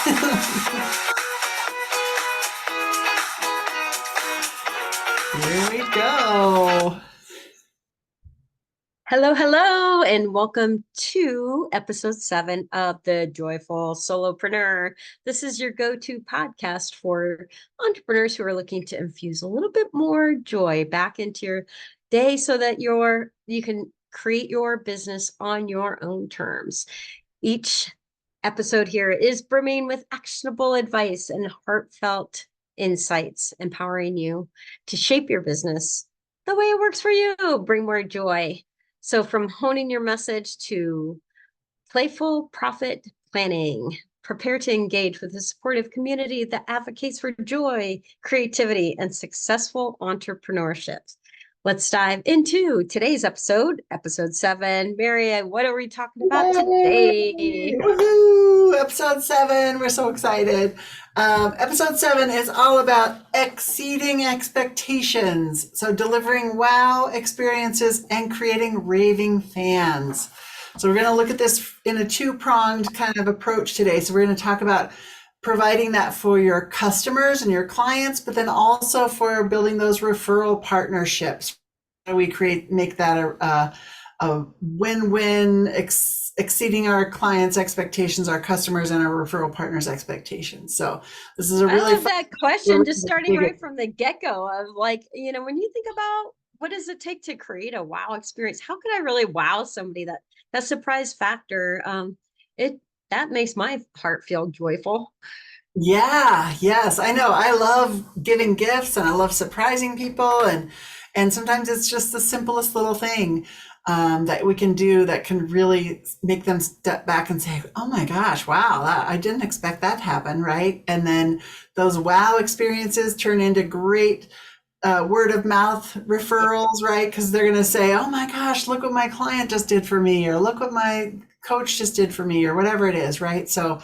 Here we go. Hello, hello, and welcome to episode 7 of the Joyful Solopreneur. This is your go-to podcast for entrepreneurs who are looking to infuse a little bit more joy back into your day so that you can create your business on your own terms. Each episode here is brimming with actionable advice and heartfelt insights, empowering you to shape your business the way it works for you, bring more joy. So, from honing your message to playful profit planning, prepare to engage with a supportive community that advocates for joy, creativity, and successful entrepreneurship. Let's dive into today's episode 7. Mary, what are we talking about Yay! today? Woohoo! Episode 7. We're so excited. Episode 7 is all about exceeding expectations. So delivering wow experiences and creating raving fans. So we're going to look at this in a two-pronged kind of approach today. So we're going to talk about providing that for your customers and your clients, but then also for building those referral partnerships. How do we make that a win-win, exceeding our clients' expectations, our customers, and our referral partners' expectations. So this is a I really love fun. that question, just starting right from the get-go of when you think about what does it take to create a wow experience? How can I really wow somebody? That surprise factor, it that makes my heart feel joyful. Yeah, yes, I know. I love giving gifts and I love surprising people, and sometimes it's just the simplest little thing that we can do that can really make them step back and say, "Oh my gosh, wow, I didn't expect that to happen," right? And then those wow experiences turn into great word of mouth referrals, right? Because they're going to say, "Oh my gosh, look what my client just did for me," or "Look what my coach just did for me," or whatever it is, right? So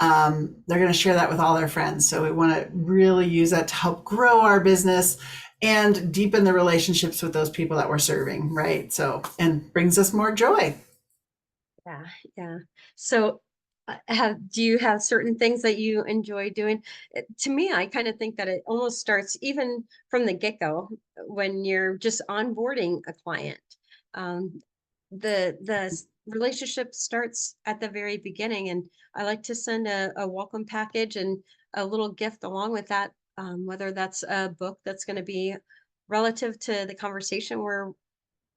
they're going to share that with all their friends. So we want to really use that to help grow our business and deepen the relationships with those people that we're serving, right? So, and brings us more joy. Yeah, yeah. So, do you have certain things that you enjoy doing? To me, I kind of think that it almost starts even from the get-go when you're just onboarding a client. Um, the relationship starts at the very beginning, and I like to send a welcome package and a little gift along with that, whether that's a book that's going to be relative to the conversation we're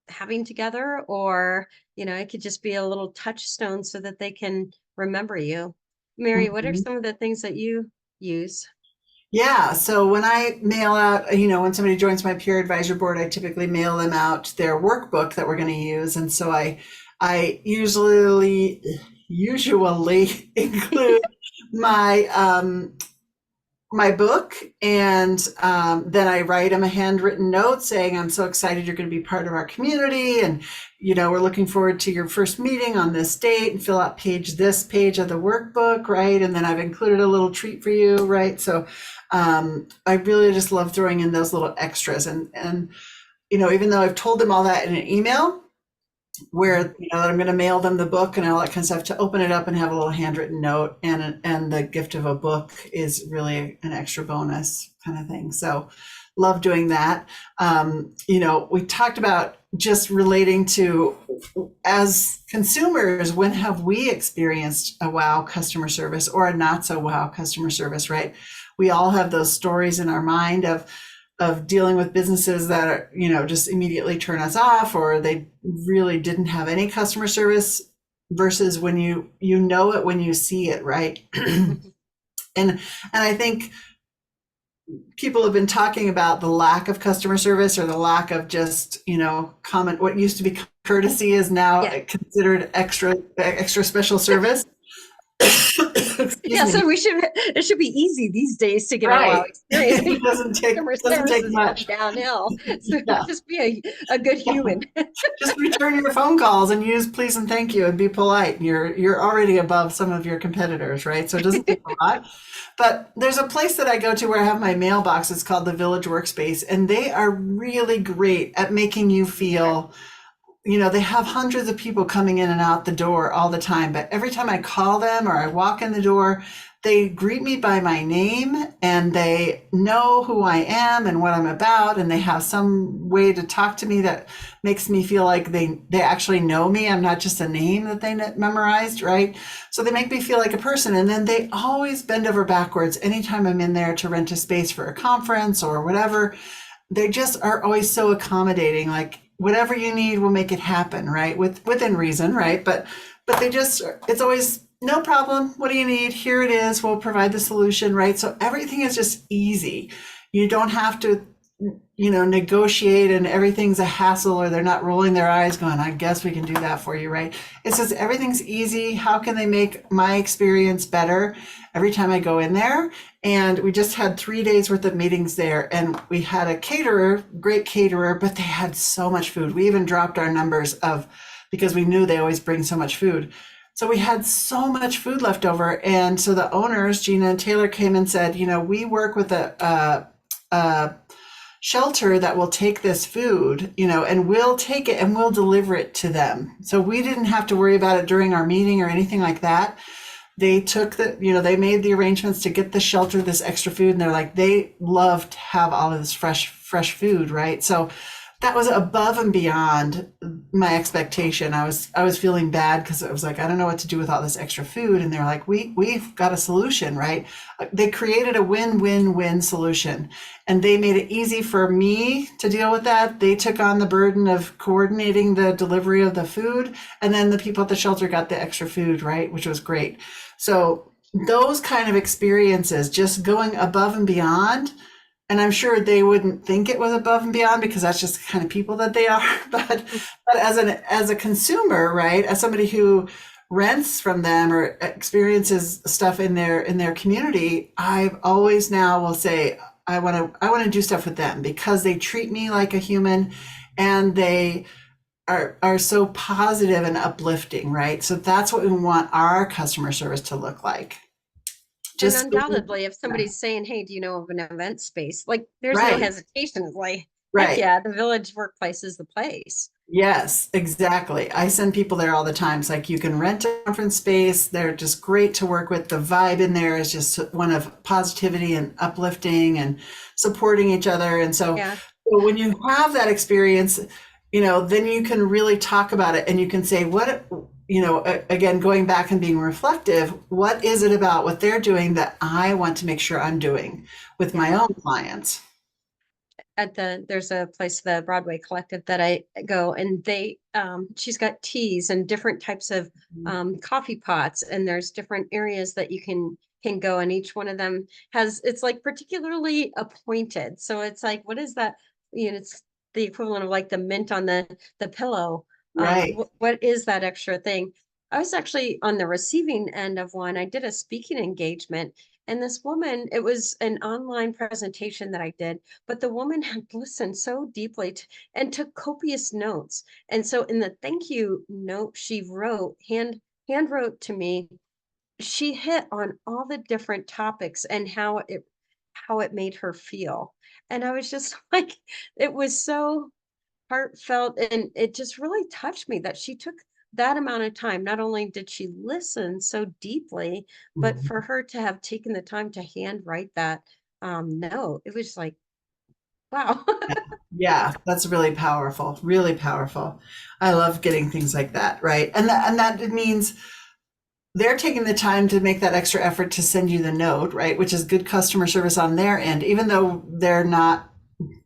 having together, or it could just be a little touchstone so that they can remember you. Mary, what are Mhm. some of the things that you use? Yeah. So when I mail out, when somebody joins my peer advisor board, I typically mail them out their workbook that we're going to use. And so I usually include my my book, and then I write them a handwritten note saying, "I'm so excited you're going to be part of our community, and we're looking forward to your first meeting on this date, and fill out this page of the workbook," right? And then I've included a little treat for you, right? So I really just love throwing in those little extras, and even though I've told them all that in an email, where that I'm going to mail them the book and all that kind of stuff, to open it up and have a little handwritten note and the gift of a book is really an extra bonus kind of thing. So love doing that. We talked about just relating to, as consumers, when have we experienced a wow customer service or a not so wow customer service, right? We all have those stories in our mind of dealing with businesses that are, just immediately turn us off, or they really didn't have any customer service, versus when you know it when you see it, right? and I think people have been talking about the lack of customer service, or the lack of just, comment. What used to be courtesy is now Yeah. considered extra special service. Excuse Yeah, me. so it should be easy these days to get a wow Right. experience It because customer doesn't service take has gone much. downhill. So Yeah. just be a good human. Just return your phone calls and use please and thank you and be polite. You're already above some of your competitors, right? So it doesn't take a lot. But there's a place that I go to where I have my mailbox. It's called the Village Workspace, and they are really great at making you feel, they have hundreds of people coming in and out the door all the time, but every time I call them or I walk in the door, they greet me by my name, and they know who I am and what I'm about, and they have some way to talk to me that makes me feel like they actually know me. I'm not just a name that they memorized, right? So they make me feel like a person, and then they always bend over backwards anytime I'm in there to rent a space for a conference or whatever. They just are always so accommodating, like whatever you need, we'll make it happen, right? Within reason, right? But they just, it's always no problem. What do you need? Here it is. We'll provide the solution, right? So everything is just easy. You don't have to, negotiate, and everything's a hassle, or they're not rolling their eyes going, I guess we can do that for you, right? It says everything's easy. How can they make my experience better every time I go in there? And we just had 3 days worth of meetings there, and we had a caterer, great caterer, but they had so much food. We even dropped our numbers because we knew they always bring so much food. So we had so much food left over. And so the owners, Gina and Taylor, came and said, we work with a shelter that will take this food, and we'll take it and we'll deliver it to them. So we didn't have to worry about it during our meeting or anything like that. They took they made the arrangements to get the shelter this extra food, and they're like, they love to have all of this fresh food, right? So that was above and beyond my expectation. I was feeling bad because I was like, I don't know what to do with all this extra food, and they're like, we've got a solution, right? They created a win-win-win solution, and they made it easy for me to deal with that. They took on the burden of coordinating the delivery of the food, and then the people at the shelter got the extra food, right? Which was great. So those kind of experiences, just going above and beyond, and I'm sure they wouldn't think it was above and beyond because that's just the kind of people that they are. But as a consumer, right, as somebody who rents from them or experiences stuff in their community, I've always now will say I want to do stuff with them because they treat me like a human, and they are so positive and uplifting, right? So that's what we want our customer service to look like. And Just undoubtedly, if somebody's saying, hey, do you know of an event space? Like, there's no right, hesitation. It's like, heck right. yeah, the village workplace is the place. Yes, exactly. I send people there all the time. It's like you can rent a conference space. They're just great to work with. The vibe in there is just one of positivity and uplifting and supporting each other. And Yeah. so when you have that experience, then you can really talk about it, and you can say, again, going back and being reflective, what is it about what they're doing that I want to make sure I'm doing with Yeah. my own clients? There's a place, the Broadway Collective, that I go, and she's got teas and different types of coffee pots, and there's different areas that you can go, and each one of them it's like particularly appointed. So it's like, what is that? It's the equivalent of like the mint on the pillow. Right. What is that extra thing? I was actually on the receiving end of one. I did a speaking engagement, and this woman, it was an online presentation that I did, but the woman had listened so deeply and took copious notes. And so in the thank you note she wrote, hand wrote to me, she hit on all the different topics and how it made her feel. And I was just like, it was so heartfelt, and it just really touched me that she took that amount of time. Not only did she listen so deeply, but Mhm. for her to have taken the time to hand write that note, it was like, wow. Yeah, that's really powerful, really powerful. I love getting things like that, right? And that means they're taking the time to make that extra effort to send you the note, right? Which is good customer service on their end, even though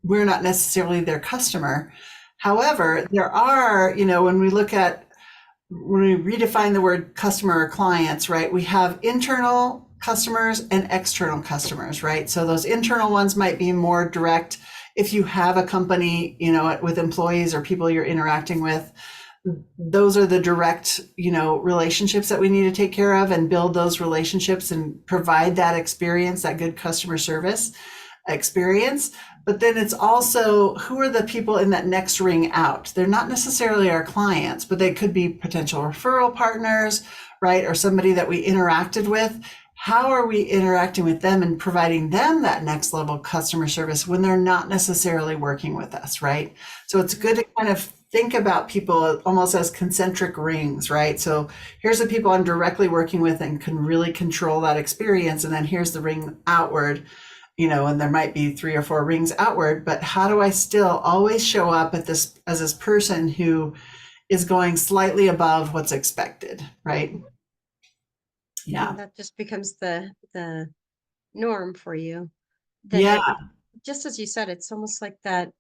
we're not necessarily their customer. However, there are, when we redefine the word customer or clients, right, we have internal customers and external customers, right? So those internal ones might be more direct. If you have a company, with employees or people you're interacting with, those are the direct, relationships that we need to take care of and build those relationships and provide that experience, that good customer service experience. But then it's also, who are the people in that next ring out? They're not necessarily our clients, but they could be potential referral partners, right? Or somebody that we interacted with. How are we interacting with them and providing them that next level customer service when they're not necessarily working with us, right? So it's good to kind of think about people almost as concentric rings, right? So here's the people I'm directly working with and can really control that experience. And then here's the ring outward, and there might be 3 or 4 rings outward, but how do I still always show up at this as this person who is going slightly above what's expected, right? And Yeah. that just becomes the norm for you. Then Yeah. it just as you said, it's almost like that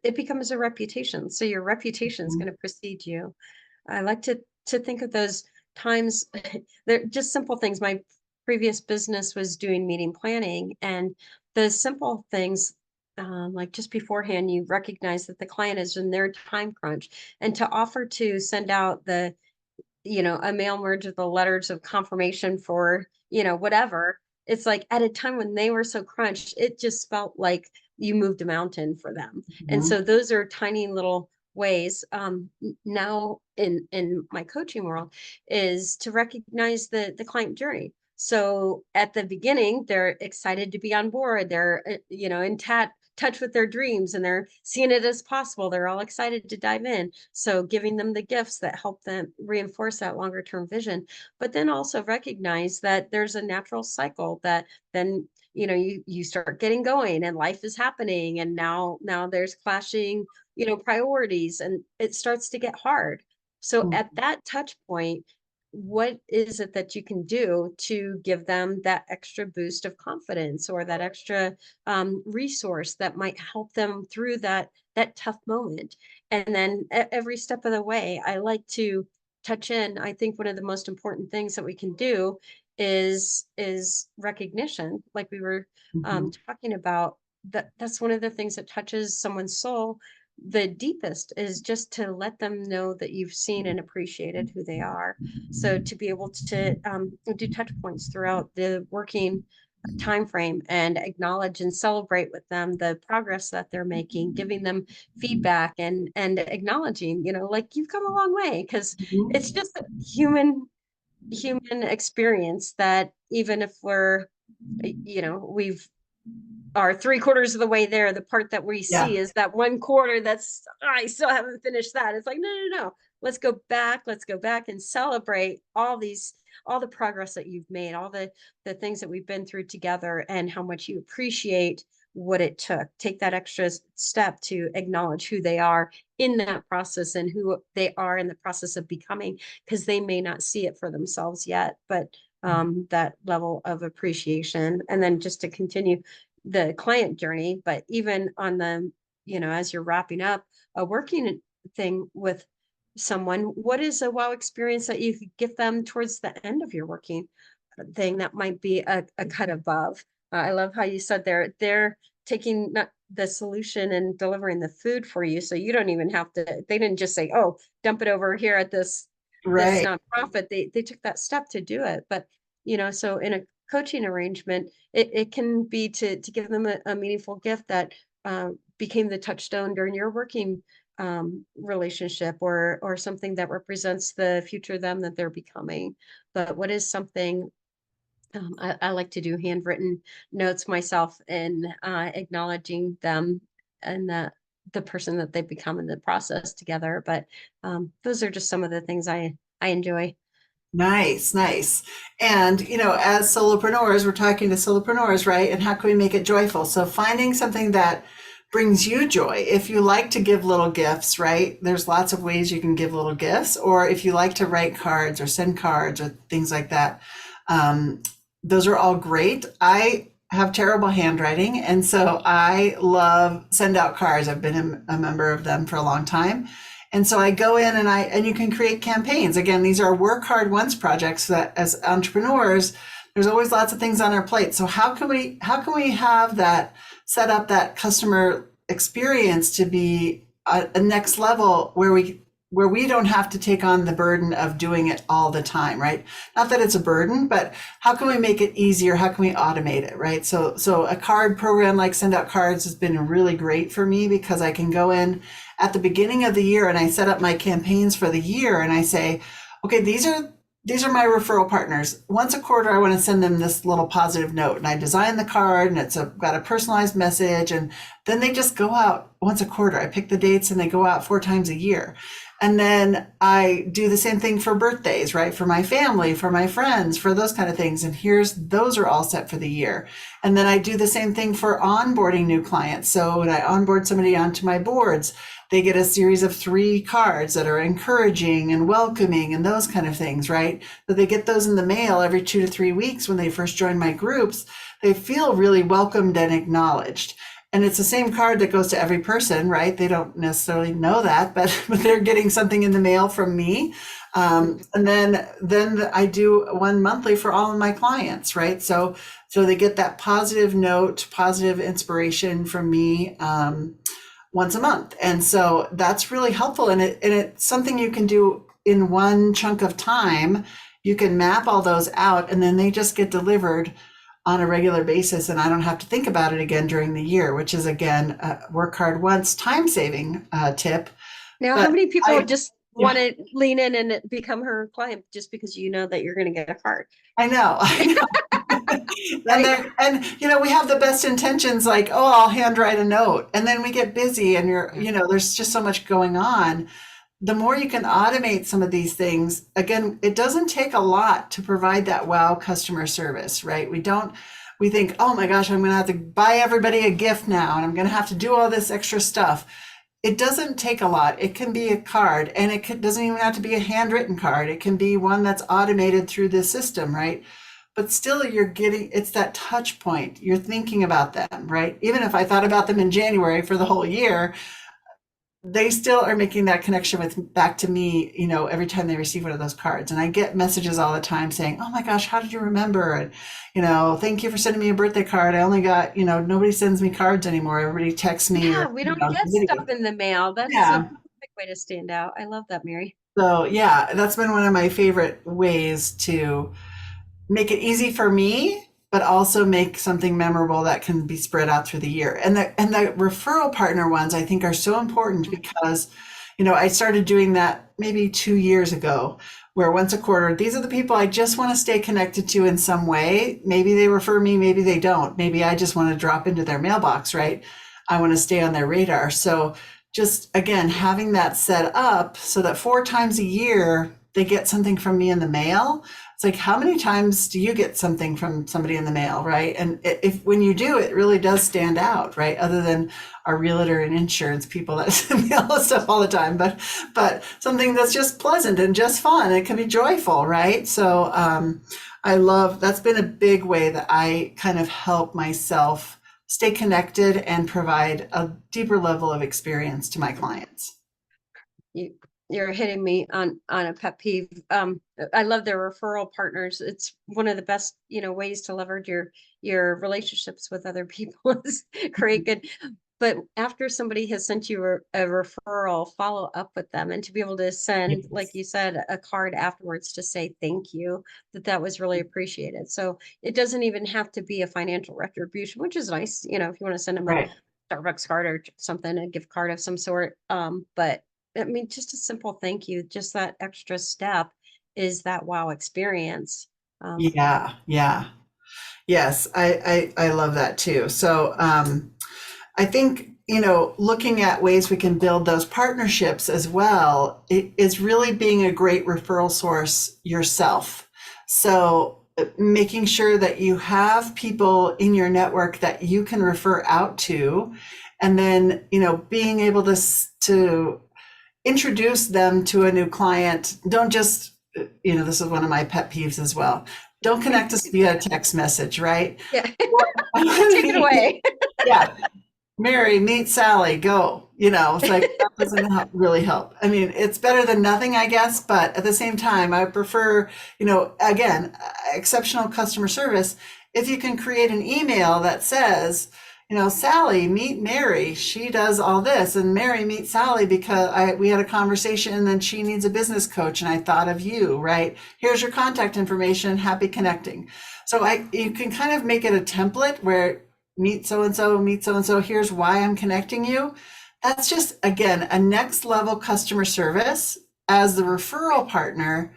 it becomes a reputation. So your reputation is Mhm. going to precede you. I like to think of those times. They're just simple things. My previous business was doing meeting planning, and the simple things, like just beforehand, you recognize that the client is in their time crunch, and to offer to send out a mail merge of the letters of confirmation for, whatever. It's like at a time when they were so crunched, it just felt like you moved a mountain for them. And Mhm. so those are tiny little ways, now in my coaching world, is to recognize the client journey. So at the beginning, they're excited to be on board. They're, in touch with their dreams, and they're seeing it as possible. They're all excited to dive in. So giving them the gifts that help them reinforce that longer term vision, but then also recognize that there's a natural cycle that then, you start getting going and life is happening, and now there's clashing, priorities, and it starts to get hard. So at that touch point, what is it that you can do to give them that extra boost of confidence, or that extra resource that might help them through that tough moment? And then every step of the way, I like to touch in. I think one of the most important things that we can do is recognition, like we were Mhm. talking about. That's one of the things that touches someone's soul the deepest, is just to let them know that you've seen and appreciated who they are. So to be able to do touch points throughout the working time frame and acknowledge and celebrate with them the progress that they're making, giving them feedback, and acknowledging, like, you've come a long way, because it's Mhm. just a human experience that even if we're, we've are 3/4 of the way there, the part that we Yeah. see is that 1/4 that's, I still haven't finished that. It's like, no, no, no. Let's go back and celebrate all the progress that you've made, all the things that we've been through together, and how much you appreciate what it took. Take that extra step to acknowledge who they are in that process, and who they are in the process of becoming, because they may not see it for themselves yet, but that level of appreciation. And then just to continue the client journey, but even on the, as you're wrapping up a working thing with someone, what is a wow experience that you could give them towards the end of your working thing that might be a cut above? I love how you said they're taking not the solution and delivering the food for you, so you don't even have to. They didn't just say, "Oh, dump it over here at this Right. nonprofit." They took that step to do it. But so in a coaching arrangement, it can be to give them a meaningful gift that became the touchstone during your working relationship, or something that represents the future them that they're becoming. But what is something, I like to do handwritten notes myself, and acknowledging them and the person that they become in the process together. But those are just some of the things I enjoy. Nice, nice. And, as solopreneurs, we're talking to solopreneurs, right? And how can we make it joyful? So finding something that brings you joy. If you like to give little gifts, right? There's lots of ways you can give little gifts. Or if you like to write cards or send cards or things like that, um, those are all great. I have terrible handwriting, and so I love send out cards. I've been a member of them for a long time. And so I go in and you can create campaigns. Again, these are work hard once projects that as entrepreneurs, there's always lots of things on our plate. So how can we have that set up that customer experience to be a next level where we don't have to take on the burden of doing it all the time, right? Not that it's a burden, but how can we make it easier? How can we automate it, right? So a card program like Send Out Cards has been really great for me, because I can go in at the beginning of the year and I set up my campaigns for the year, and I say, okay, these are my referral partners. Once a quarter, I want to send them this little positive note, and I design the card, and got a personalized message, and then they just go out once a quarter. I pick the dates, and they go out 4 times a year, and then I do the same thing for birthdays, right? For my family, for my friends, for those kind of things. And those are all set for the year. And then I do the same thing for onboarding new clients. So when I onboard somebody onto my boards, they get a series of 3 cards that are encouraging and welcoming and those kind of things, right? But they get those in the mail every 2 to 3 weeks when they first join my groups. They feel really welcomed and acknowledged. And it's the same card that goes to every person, right? They don't necessarily know that, but they're getting something in the mail from me. And then I do one monthly for all of my clients, right? So they get that positive note, positive inspiration from me. Once a month. And so that's really helpful. And it's something you can do in one chunk of time. You can map all those out and then they just get delivered on a regular basis. And I don't have to think about it again during the year, which is again, work hard once time saving tip. Now, how But many people I, just want yeah, to lean in and become her client just because you know that you're going to get a card, I know. I know. And right? we have the best intentions, like, oh, I'll handwrite a note. And then we get busy and Yeah. there's just so much going on. The more you can automate some of these things, again, it doesn't take a lot to provide that wow customer service, right? We think, oh my gosh, I'm going to have to buy everybody a gift now and I'm going to have to do all this extra stuff. It doesn't take a lot. It can be a card, and doesn't even have to be a handwritten card. It can be one that's automated through the system, right? But still, it's that touch point. You're thinking about them, right? Even if I thought about them in January for the whole year, they still are making that connection with back to me, every time they receive one of those cards. And I get messages all the time saying, oh my gosh, how did you remember? And, thank you for sending me a birthday card. I only got, nobody sends me cards anymore. Everybody texts me Yeah, or, we don't get stuff video. in the mail. That's a Yeah. perfect way to stand out. I love that, Mary. So yeah, that's been one of my favorite ways to make it easy for me, but also make something memorable that can be spread out through the year. And the referral partner ones I think are so important because, I started doing that maybe 2 years ago, where once a quarter, these are the people I just want to stay connected to in some way. Maybe they refer me, maybe they don't. Maybe I just want to drop into their mailbox, right? I want to stay on their radar. So just again, having that set up so that 4 times a year they get something from me in the mail. It's like, how many times do you get something from somebody in the mail, right? And if when you do, it really does stand out, right? Other than our realtor and insurance people that mail us stuff all the time, but something that's just pleasant and just fun. It can be joyful, right? So I love that's been a big way that I kind of help myself stay connected and provide a deeper level of experience to my clients. You you're hitting me on a pet peeve. I love their referral partners. It's one of the best, ways to leverage your relationships with other people is create good. But after somebody has sent you a referral, follow up with them and to be able to send, like Yes. you said, a card afterwards to say thank you, that was really appreciated. So it doesn't even have to be a financial retribution, which is nice, if you want to send them a Right. Starbucks card or something, a gift card of some sort. But I mean, just a simple thank you, just that extra step is that wow experience. Um, Yeah. Yeah. Yes. I love that too. So I think, looking at ways we can build those partnerships as well, it is really being a great referral source yourself. So making sure that you have people in your network that you can refer out to, and then, being able to introduce them to a new client. Don't just, this is one of my pet peeves as well. Don't connect us via text message, right? yeah, take it away. Yeah, Mary, meet Sally, go. It's like that doesn't really help. I mean, it's better than nothing, I guess, but at the same time, I prefer, again, exceptional customer service. If you can create an email that says, Sally, meet Mary. She does all this, and Mary, meet Sally because we had a conversation, and then she needs a business coach, and I thought of you. Right? Here's your contact information. Happy connecting. So you can kind of make it a template where meet so and so, meet so and so. Here's why I'm connecting you. That's just, again, a next level customer service as the referral partner.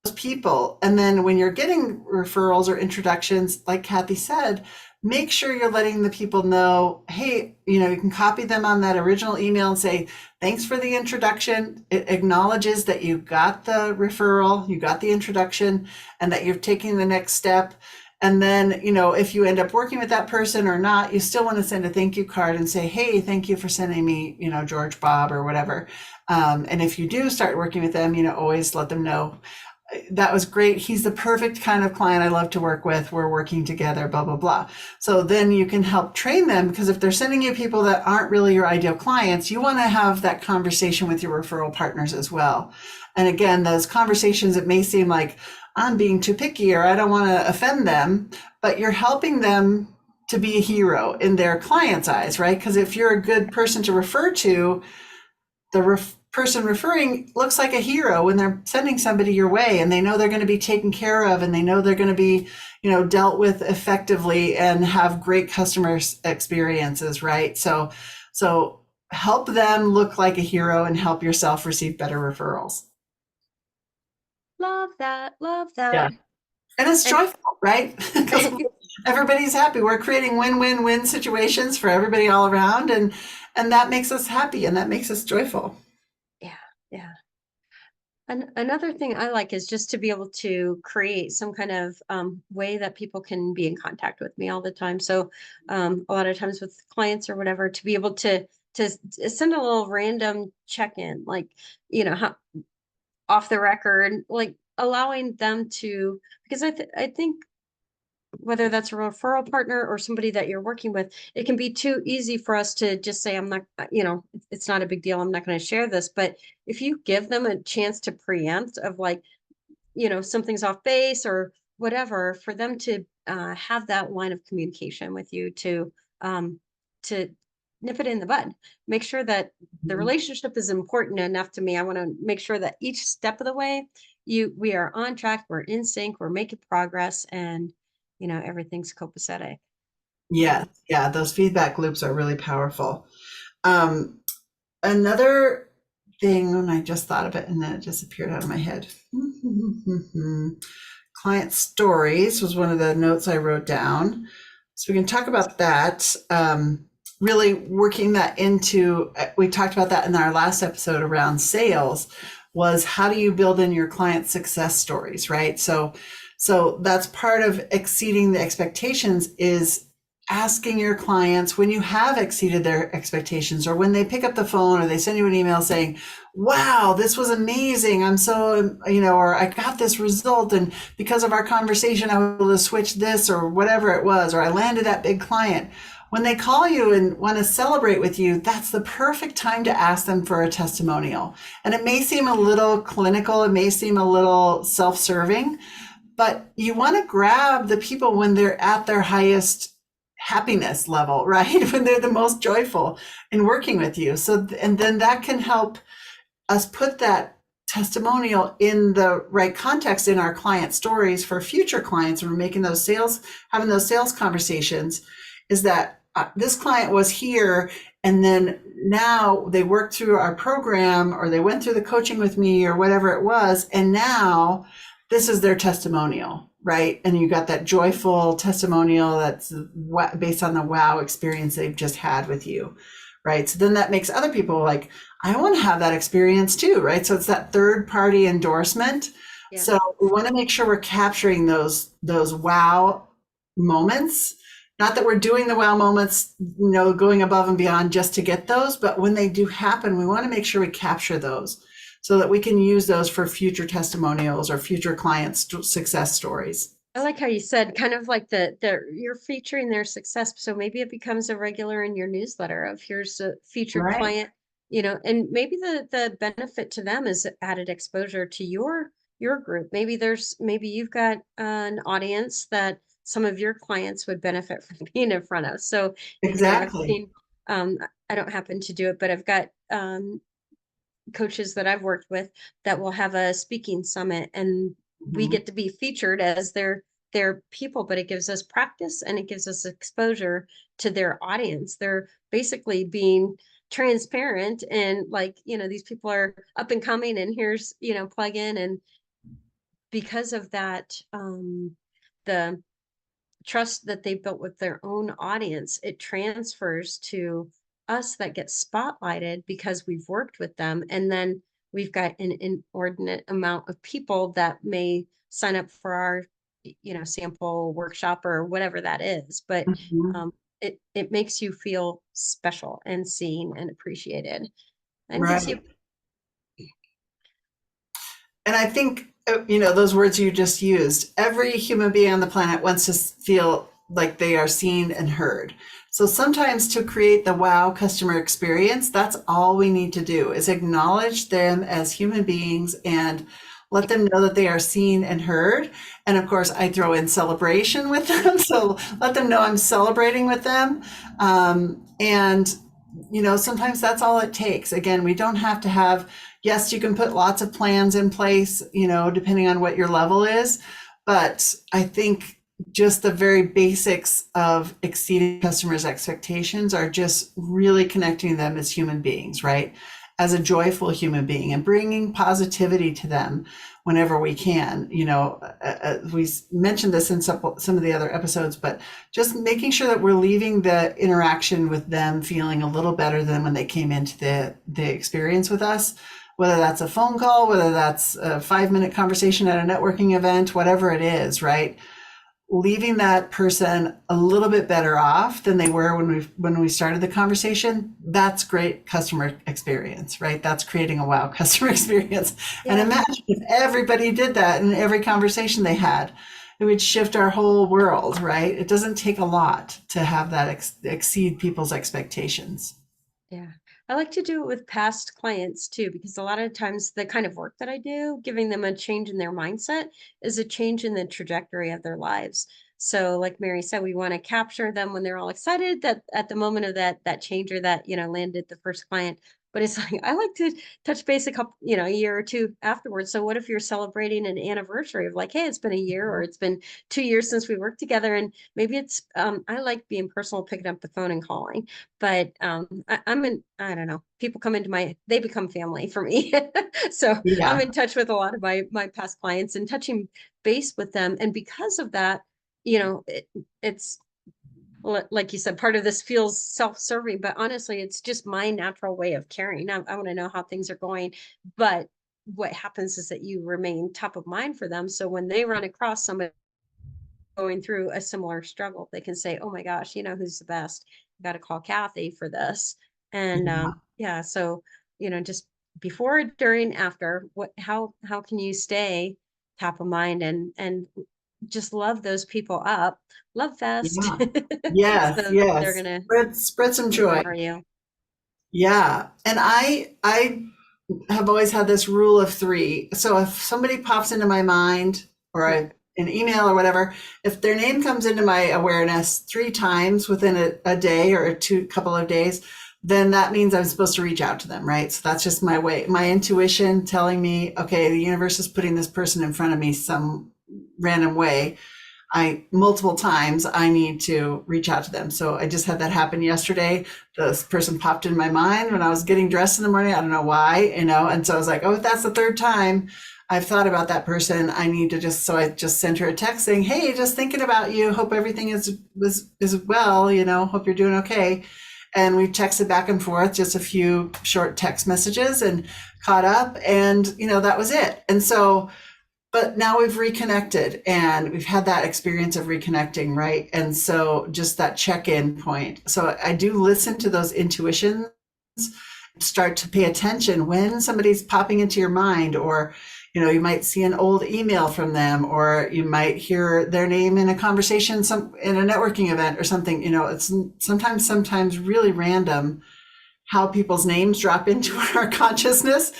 people. And then when you're getting referrals or introductions, like Kathy said, make sure you're letting the people know, hey, you can copy them on that original email and say, thanks for the introduction. It acknowledges that you got the referral, you got the introduction, and that you're taking the next step. And then, if you end up working with that person or not, you still want to send a thank you card and say, hey, thank you for sending me, George, Bob, or whatever. And if you do start working with them, always let them know that was great. He's the perfect kind of client I love to work with. We're working together, blah, blah, blah. So then you can help train them, because if they're sending you people that aren't really your ideal clients, you want to have that conversation with your referral partners as well. And again, those conversations, it may seem like I'm being too picky or I don't want to offend them, but you're helping them to be a hero in their client's eyes, right? Because if you're a good person to refer to, the person referring looks like a hero when they're sending somebody your way, and they know they're going to be taken care of, and they know they're going to be, dealt with effectively and have great customer experiences, right? So help them look like a hero and help yourself receive better referrals. Love that. Love Yeah. that. And it's And joyful, right? Because everybody's happy. We're creating win-win-win situations for everybody all around, and that makes us happy and that makes us joyful. yeah, yeah. And another thing I like is just to be able to create some kind of way that people can be in contact with me all the time. So a lot of times with clients or whatever, to be able to send a little random check-in, like, how, off the record, like allowing them to, because I think whether that's a referral partner or somebody that you're working with, it can be too easy for us to just say, I'm not, it's not a big deal, I'm not going to share this. But if you give them a chance to preempt of like, something's off base or whatever, for them to have that line of communication with you um, to nip it in the bud, make sure that the relationship is important enough to me. I want to make sure that each step of the way, we are on track, we're in sync, we're making progress, and everything's copacetic. Yeah, yeah, those feedback loops are really powerful. Um, Another thing, and I just thought of it and then it disappeared out of my head. Client stories was one of the notes I wrote down. So we can talk about that. Really working that into, we talked about that in our last episode around sales, was how do you build in your client success stories, right? So that's part of exceeding the expectations, is asking your clients when you have exceeded their expectations, or when they pick up the phone or they send you an email saying, wow, this was amazing. I'm so, or I got this result. And because of our conversation, I was able to switch this or whatever it was, or I landed that big client. When they call you and want to celebrate with you, that's the perfect time to ask them for a testimonial. And it may seem a little clinical, it may seem a little self serving, but you want to grab the people when they're at their highest happiness level, right? When they're the most joyful in working with you. So, and then that can help us put that testimonial in the right context in our client stories for future clients when we're making those sales, having those sales conversations, is that this client was here, and then now they worked through our program, or they went through the coaching with me, or whatever it was, and now this is their testimonial, right? And you got that joyful testimonial that's based on the wow experience they've just had with you, right? So then that makes other people like, I want to have that experience too, right? So it's that third party endorsement. Yeah. So we want to make sure we're capturing those wow moments. Not that we're doing the wow moments, going above and beyond just to get those, but when they do happen, we want to make sure we capture those so that we can use those for future testimonials or future clients' success stories. I like how you said kind of like the you're featuring their success. So maybe it becomes a regular in your newsletter of here's a featured Right? client, and maybe the benefit to them is added exposure to your group. Maybe you've got an audience that some of your clients would benefit from being in front of. So, I've Exactly. seen I don't happen to do it, but I've got coaches that I've worked with that will have a speaking summit, and we Mhm. get to be featured as their people, but it gives us practice and it gives us exposure to their audience. They're basically being transparent and like, these people are up and coming, and here's, plug in, and because of that, the trust that they built with their own audience, it transfers to us that get spotlighted because we've worked with them. And then we've got an inordinate amount of people that may sign up for our, sample workshop or whatever that is. But Mhm. it makes you feel special and seen and appreciated and gives you, Right. And I think, those words you just used, every human being on the planet wants to feel like they are seen and heard. So sometimes to create the wow customer experience, that's all we need to do is acknowledge them as human beings and let them know that they are seen and heard. And of course, I throw in celebration with them. So let them know I'm celebrating with them. And sometimes that's all it takes. Again, we don't have to have, yes, you can put lots of plans in place, depending on what your level is. But I think just the very basics of exceeding customers' expectations are just really connecting them as human beings, right? As a joyful human being and bringing positivity to them whenever we can. We mentioned this in some of the other episodes, but just making sure that we're leaving the interaction with them feeling a little better than when they came into the experience with us, whether that's a phone call, whether that's a 5-minute conversation at a networking event, whatever it is, right? Leaving that person a little bit better off than they were when we started the conversation. That's great customer experience, right? That's creating a wow customer experience. And yeah. imagine if everybody did that in every conversation they had. It would shift our whole world, right? It doesn't take a lot to have that exceed people's expectations. Yeah. I like to do it with past clients too, because a lot of times the kind of work that I do, giving them a change in their mindset is a change in the trajectory of their lives. So like Mary said, we want to capture them when they're all excited that at the moment of that change or that, landed the first client. But it's like I like to touch base a couple, a year or two afterwards. So what if you're celebrating an anniversary of like, hey, it's been a year or it's been 2 years since we worked together. And maybe it's I like being personal, picking up the phone and calling. But I don't know, people come into they become family for me. So I'm Yeah. in touch with a lot of my past clients and touching base with them. And because of that, it's like you said, part of this feels self-serving, but honestly, it's just my natural way of caring. I want to know how things are going. But what happens is that you remain top of mind for them. So when they run across somebody going through a similar struggle, they can say, "Oh my gosh, who's the best? Got to call Kathy for this." And Yeah. yeah, so just before, during, after, how can you stay top of mind and just love those people up, love fest, Yeah. Yes. so they're Yes. gonna Spread some joy. remember you. Yeah. And I have always had this rule of three. So if somebody pops into my mind or an email or whatever, if their name comes into my awareness 3 times within a day or a couple of days, then that means I'm supposed to reach out to them, right? So that's just my way, my intuition telling me, okay, the universe is putting this person in front of me some random way. I multiple times I need to reach out to them. So I just had that happen yesterday. This person popped in my mind when I was getting dressed in the morning. I don't know why, and so I was like, oh, if that's the third time I've thought about that person, I need to so I just sent her a text saying, hey, just thinking about you. Hope everything is well, hope you're doing okay. And we texted back and forth, just a few short text messages and caught up. And, that was it. And so, but now we've reconnected and we've had that experience of reconnecting, right? And so just that check-in point. So I do listen to those intuitions, start to pay attention when somebody's popping into your mind, or you might see an old email from them, or you might hear their name in a conversation, in a networking event or something. It's sometimes really random how people's names drop into our consciousness.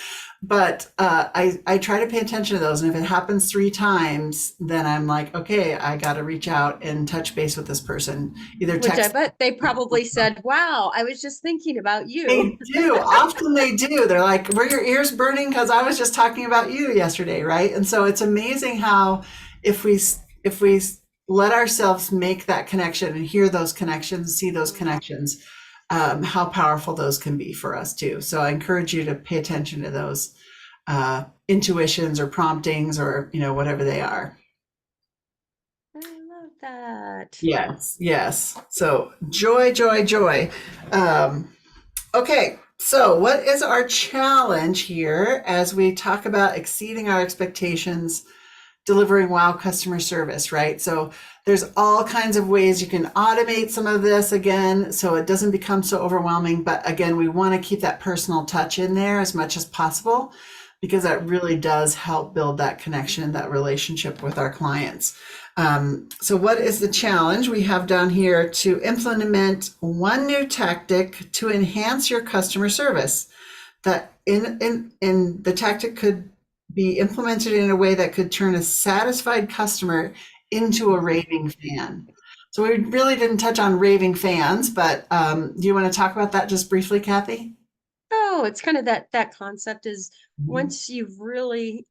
But I try to pay attention to those. And if it happens 3 times, then I'm like, okay, I got to reach out and touch base with this person, either Which I text. bet they probably said, wow, I was just thinking about you. They do. Often they do. They're like, were your ears burning? Because I was just talking about you yesterday, right? And so it's amazing how if we if we let ourselves make that connection and hear those connections, see those connections, how powerful those can be for us too. So I encourage you to pay attention to those. intuitions or promptings or, whatever they are. I love that. Yes, yes. So joy, joy, joy. Um, okay, so what is our challenge here as we talk about exceeding our expectations, delivering wow customer service, right? So there's all kinds of ways you can automate some of this again so it doesn't become so overwhelming. But again, we want to keep that personal touch in there as much as possible because that really does help build that connection, that relationship with our clients. So, what is the challenge we have down here? To implement one new tactic to enhance your customer service. That in the tactic could be implemented in a way that could turn a satisfied customer into a raving fan. So we really didn't touch on raving fans, but do you want to talk about that just briefly, Kathy? Oh, it's kind of that concept is Mhm. once you've really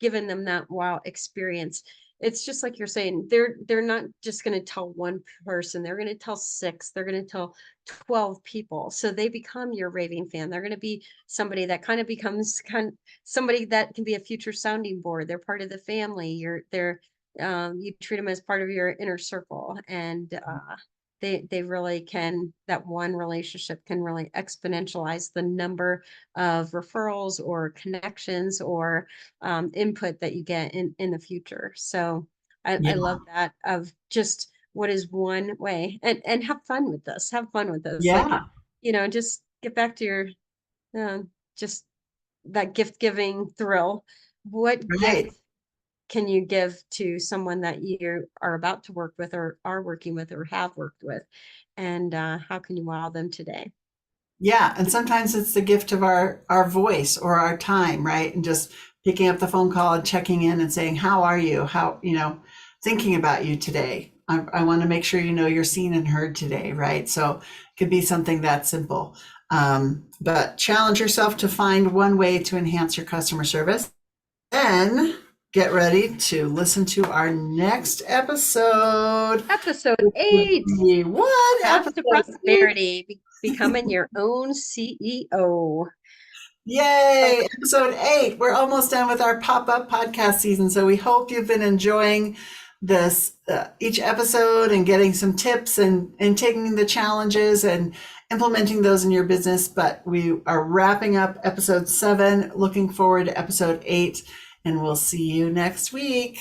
given them that wow experience, it's just like you're saying, they're not just going to tell one person, they're going to tell six, they're going to tell 12 people. So they become your raving fan. They're going to be somebody that kind of becomes somebody that can be a future sounding board. They're part of the family. They're you treat them as part of your inner circle. And they really can, that one relationship can really exponentialize the number of referrals or connections or input that you get in the future. So I Yeah, love that of just what is one way, and have fun with this, like, yeah, just get back to your just that gift giving thrill. What gift right. can you give to someone that you are about to work with or are working with or have worked with? And how can you wow them today? Yeah, and sometimes it's the gift of our voice or our time, right? And just picking up the phone call and checking in and saying, "How are you? How, thinking about you today. I want to make sure you're seen and heard today, right?" So it could be something that simple. But challenge yourself to find one way to enhance your customer service. Then get ready to listen to our next episode, Episode which would 8, be what? Path to Episode 8. Prosperity, becoming your own CEO. Oh, Yay! Episode 8. We're almost done with our pop up podcast season. So we hope you've been enjoying this each episode and getting some tips and taking the challenges and implementing those in your business. But we are wrapping up episode 7, looking forward to episode 8, and we'll see you next week.